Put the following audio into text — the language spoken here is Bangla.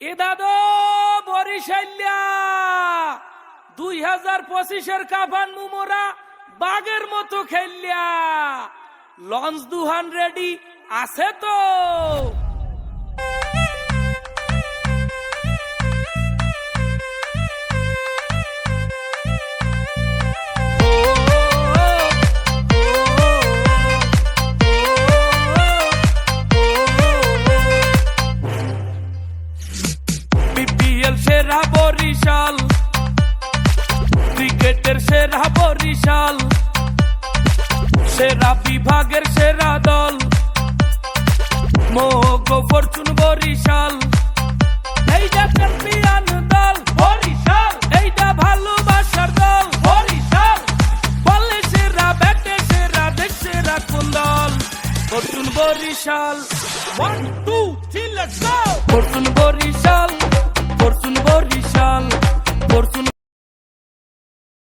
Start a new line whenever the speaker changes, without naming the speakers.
এ দাদু বরিশাল্যা 2025-এর কাফান মুমোরা বাগের মতো খেললিয়া লঞ্চ দুহান রেডি আছে তো? বিপিএল সেরা বরিশাল, ক্রিকেটের সেরা বরিশাল, সেরা বিভাগের সেরা দল মোগো ফরচুন বরিশাল। এইটা চ্যাম্পিয়ন দল বরিশাল, এইটা ভালোবাসার দল বরিশাল। বলে সেরা, ব্যাটে সেরা, দেশ সেরা কোন দল? Fortune Barishal. 1 2 3 let's go. Fortune Barishal, Fortune Barishal, Fortune